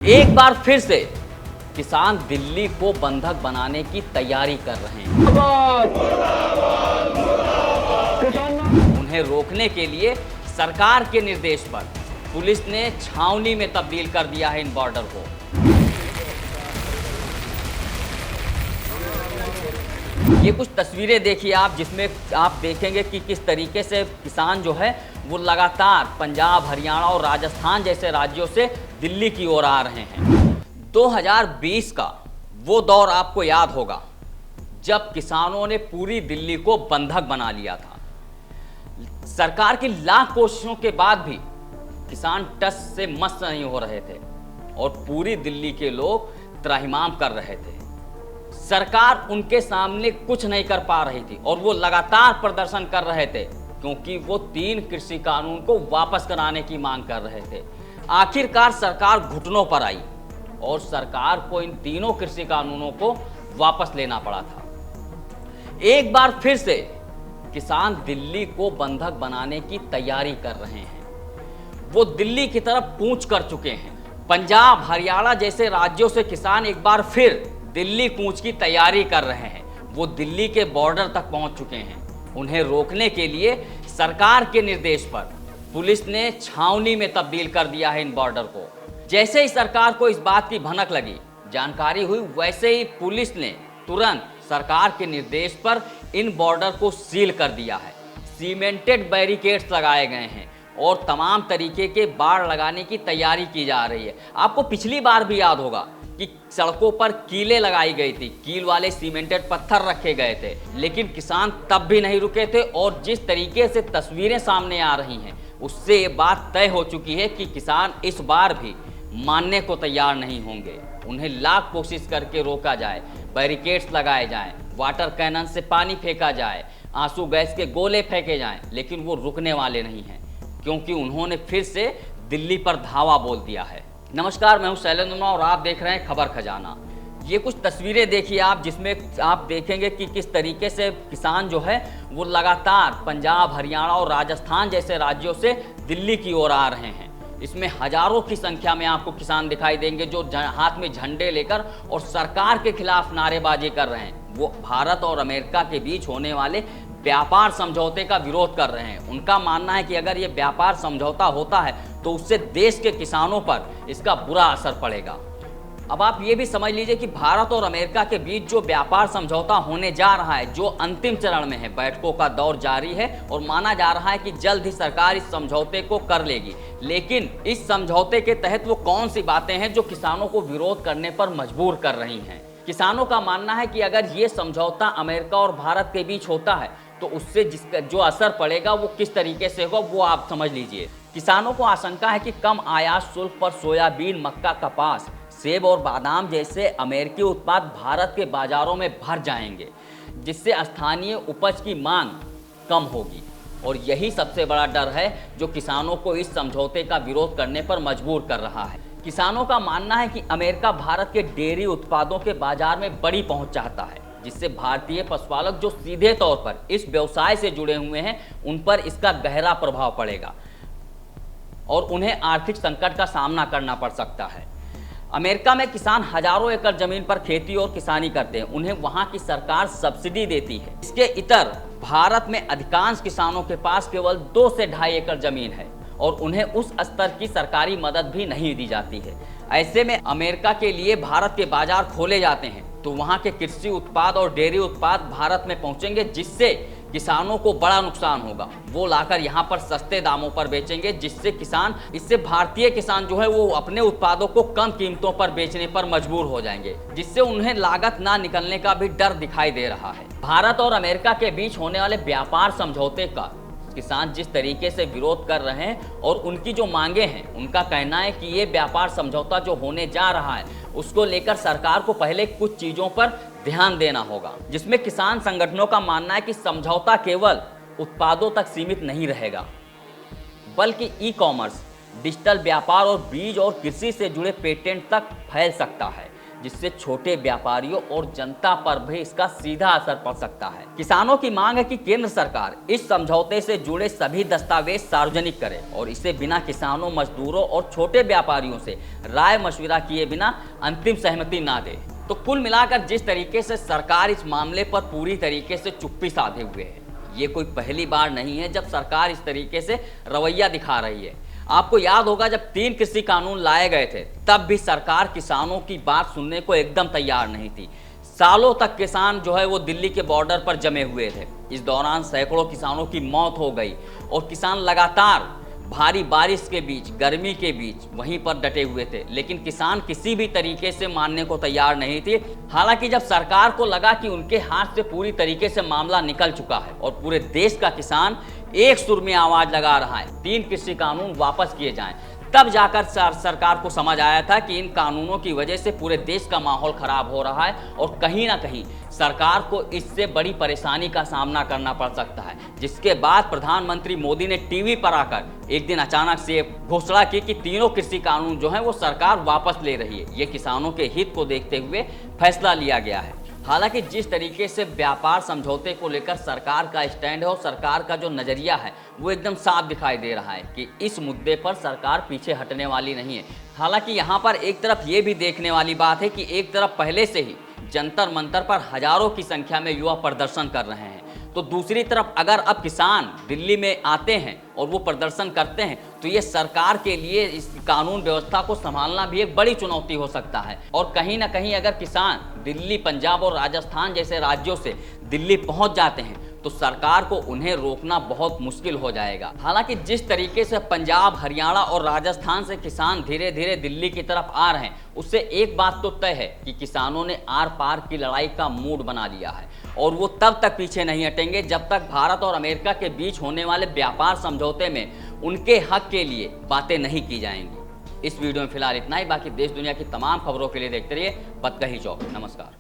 एक बार फिर से किसान दिल्ली को बंधक बनाने की तैयारी कर रहे हैं। उन्हें रोकने के लिए सरकार के निर्देश पर पुलिस ने छावनी में तब्दील कर दिया है इन बॉर्डर को। ये कुछ तस्वीरें देखिए आप, जिसमें आप देखेंगे कि किस तरीके से किसान जो है वो लगातार पंजाब, हरियाणा और राजस्थान जैसे राज्यों से दिल्ली की ओर आ रहे हैं। 2020 का वो दौर आपको याद होगा जब किसानों ने पूरी दिल्ली को बंधक बना लिया था। सरकार की लाख कोशिशों के बाद भी किसान टस से मस नहीं हो रहे थे और पूरी दिल्ली के लोग त्राहिमाम कर रहे थे। सरकार उनके सामने कुछ नहीं कर पा रही थी और वो लगातार प्रदर्शन कर रहे थे क्योंकि वो 3 कृषि कानून को वापस कराने की मांग कर रहे थे। आखिरकार सरकार घुटनों पर आई और सरकार को इन तीनों कृषि कानूनों को वापस लेना पड़ा था। एक बार फिर से किसान दिल्ली को बंधक बनाने की तैयारी कर रहे हैं। वो दिल्ली की तरफ कूच कर चुके हैं। पंजाब, हरियाणा जैसे राज्यों से किसान एक बार फिर दिल्ली कूच की तैयारी कर रहे हैं। वो दिल्ली के बॉर्डर तक पहुंच चुके हैं। उन्हें रोकने के लिए सरकार के निर्देश पर पुलिस ने छावनी में तब्दील कर दिया है इन बॉर्डर को। जैसे ही सरकार को इस बात की भनक लगी, जानकारी हुई, वैसे ही पुलिस ने तुरंत सरकार के निर्देश पर इन बॉर्डर को सील कर दिया है। सीमेंटेड बैरिकेड्स लगाए गए हैं और तमाम तरीके के बाड़ लगाने की तैयारी की जा रही है। आपको पिछली बार भी याद होगा कि सड़कों पर कीलें लगाई गई थी, कील वाले सीमेंटेड पत्थर रखे गए थे, लेकिन किसान तब भी नहीं रुके थे। और जिस तरीके से तस्वीरें सामने आ रही हैं उससे ये बात तय हो चुकी है कि किसान इस बार भी मानने को तैयार नहीं होंगे। उन्हें लाख कोशिश करके रोका जाए, बैरिकेड्स लगाए जाएं, वाटर कैनन से पानी फेंका जाए, आंसू गैस के गोले फेंके जाएं, लेकिन वो रुकने वाले नहीं हैं क्योंकि उन्होंने फिर से दिल्ली पर धावा बोल दिया है। नमस्कार, मैं हूं शैलेंद्र और आप देख रहे हैं खबर खजाना। ये कुछ तस्वीरें देखिए आप, जिसमें आप देखेंगे कि किस तरीके से किसान जो है वो लगातार पंजाब, हरियाणा और राजस्थान जैसे राज्यों से दिल्ली की ओर आ रहे हैं। इसमें हजारों की संख्या में आपको किसान दिखाई देंगे जो हाथ में झंडे लेकर और सरकार के खिलाफ नारेबाजी कर रहे हैं। वो भारत और अमेरिका के बीच होने वाले व्यापार समझौते का विरोध कर रहे हैं। उनका मानना है कि अगर ये व्यापार समझौता होता है तो उससे देश के किसानों पर इसका बुरा असर पड़ेगा। अब आप ये भी समझ लीजिए कि भारत और अमेरिका के बीच जो व्यापार समझौता होने जा रहा है, जो अंतिम चरण में है, बैठकों का दौर जारी है और माना जा रहा है कि जल्द ही सरकार इस समझौते को कर लेगी। लेकिन इस समझौते के तहत वो कौन सी बातें हैं जो किसानों को विरोध करने पर मजबूर कर रही हैं? किसानों का मानना है कि अगर ये समझौता अमेरिका और भारत के बीच होता है तो उससे जिसका जो असर पड़ेगा वो किस तरीके से होगा वो आप समझ लीजिए। किसानों को आशंका है कि कम आयात शुल्क पर सोयाबीन, मक्का, कपास, सेब और बादाम जैसे अमेरिकी उत्पाद भारत के बाजारों में भर जाएंगे, जिससे स्थानीय उपज की मांग कम होगी। और यही सबसे बड़ा डर है जो किसानों को इस समझौते का विरोध करने पर मजबूर कर रहा है। किसानों का मानना है कि अमेरिका भारत के डेयरी उत्पादों के बाजार में बड़ी पहुंच चाहता है, जिससे भारतीय पशुपालक जो सीधे तौर पर इस व्यवसाय से जुड़े हुए हैं उन पर इसका गहरा प्रभाव पड़ेगा और उन्हें आर्थिक संकट का सामना करना पड़ सकता है। अमेरिका में किसान हजारों एकड़ जमीन पर खेती और किसानी करते हैं। उन्हें वहां की सरकार सब्सिडी देती है। इसके इतर भारत में अधिकांश किसानों के पास केवल 2 से 2.5 एकड़ जमीन है और उन्हें उस स्तर की सरकारी मदद भी नहीं दी जाती है। ऐसे में अमेरिका के लिए भारत के बाजार खोले जाते हैं तो वहां के कृषि उत्पाद और डेयरी उत्पाद भारत में पहुंचेंगे, जिससे किसानों को बड़ा नुकसान होगा। वो लाकर यहाँ पर सस्ते दामों पर बेचेंगे, इससे भारतीय किसान जो है वो अपने उत्पादों को कम कीमतों पर बेचने पर मजबूर हो जाएंगे, जिससे उन्हें लागत ना निकलने का भी डर दिखाई दे रहा है। भारत और अमेरिका के बीच होने वाले व्यापार समझौते का किसान जिस तरीके से विरोध कर रहे हैं और उनकी जो मांगे हैं, उनका कहना है कि ये व्यापार समझौता जो होने जा रहा है उसको लेकर सरकार को पहले कुछ चीज़ों पर ध्यान देना होगा, जिसमें किसान संगठनों का मानना है कि समझौता केवल उत्पादों तक सीमित नहीं रहेगा बल्कि ई-कॉमर्स, डिजिटल व्यापार और बीज और कृषि से जुड़े पेटेंट तक फैल सकता है। जिससे छोटे व्यापारियों और जनता पर भी इसका सीधा असर पड़ सकता है। किसानों की मांग है कि केंद्र सरकार इस समझौते से जुड़े सभी दस्तावेज सार्वजनिक करे और इसे बिना किसानों, मजदूरों और छोटे व्यापारियों से राय मशविरा किए बिना अंतिम सहमति ना दे। तो कुल मिलाकर जिस तरीके से सरकार इस मामले पर पूरी तरीके से चुप्पी साधे हुए है, ये कोई पहली बार नहीं है जब सरकार इस तरीके से रवैया दिखा रही है। आपको याद होगा जब 3 कृषि कानून लाए गए थे तब भी सरकार किसानों की बात सुनने को एकदम तैयार नहीं थी। सालों तक किसान जो है वो दिल्ली के बॉर्डर पर जमे हुए थे। इस दौरान सैकड़ों किसानों की मौत हो गई और किसान लगातार भारी बारिश के बीच, गर्मी के बीच वहीं पर डटे हुए थे, लेकिन किसान किसी भी तरीके से मानने को तैयार नहीं थे। हालांकि जब सरकार को लगा कि उनके हाथ से पूरी तरीके से मामला निकल चुका है और पूरे देश का किसान एक सुर में आवाज लगा रहा है 3 कृषि कानून वापस किए जाएं, तब जाकर सरकार को समझ आया था कि इन कानूनों की वजह से पूरे देश का माहौल खराब हो रहा है और कहीं ना कहीं सरकार को इससे बड़ी परेशानी का सामना करना पड़ सकता है। जिसके बाद प्रधानमंत्री मोदी ने टीवी पर आकर एक दिन अचानक से घोषणा की कि तीनों कृषि कानून जो हैं वो सरकार वापस ले रही है। ये किसानों के हित को देखते हुए फैसला लिया गया है। हालांकि जिस तरीके से व्यापार समझौते को लेकर सरकार का स्टैंड है और सरकार का जो नज़रिया है वो एकदम साफ दिखाई दे रहा है कि इस मुद्दे पर सरकार पीछे हटने वाली नहीं है। हालांकि यहाँ पर एक तरफ ये भी देखने वाली बात है कि एक तरफ पहले से ही जंतर मंतर पर हजारों की संख्या में युवा प्रदर्शन कर रहे हैं, तो दूसरी तरफ अगर अब किसान दिल्ली में आते हैं और वो प्रदर्शन करते हैं तो ये सरकार के लिए इस कानून व्यवस्था को संभालना भी एक बड़ी चुनौती हो सकता है। और कहीं ना कहीं अगर किसान दिल्ली, पंजाब और राजस्थान जैसे राज्यों से दिल्ली पहुंच जाते हैं तो सरकार को उन्हें रोकना बहुत मुश्किल हो जाएगा। हालांकि जिस तरीके से पंजाब, हरियाणा और राजस्थान से किसान धीरे धीरे दिल्ली की तरफ आ रहे हैं, उससे एक बात तो तय है कि किसानों ने आर पार की लड़ाई का मूड बना लिया है और वो तब तक पीछे नहीं हटेंगे जब तक भारत और अमेरिका के बीच होने वाले व्यापार समझौते में उनके हक के लिए बातें नहीं की जाएंगी। इस वीडियो में फिलहाल इतना ही। बाकी देश दुनिया की तमाम खबरों के लिए देखते रहिए बतकही चौक। नमस्कार।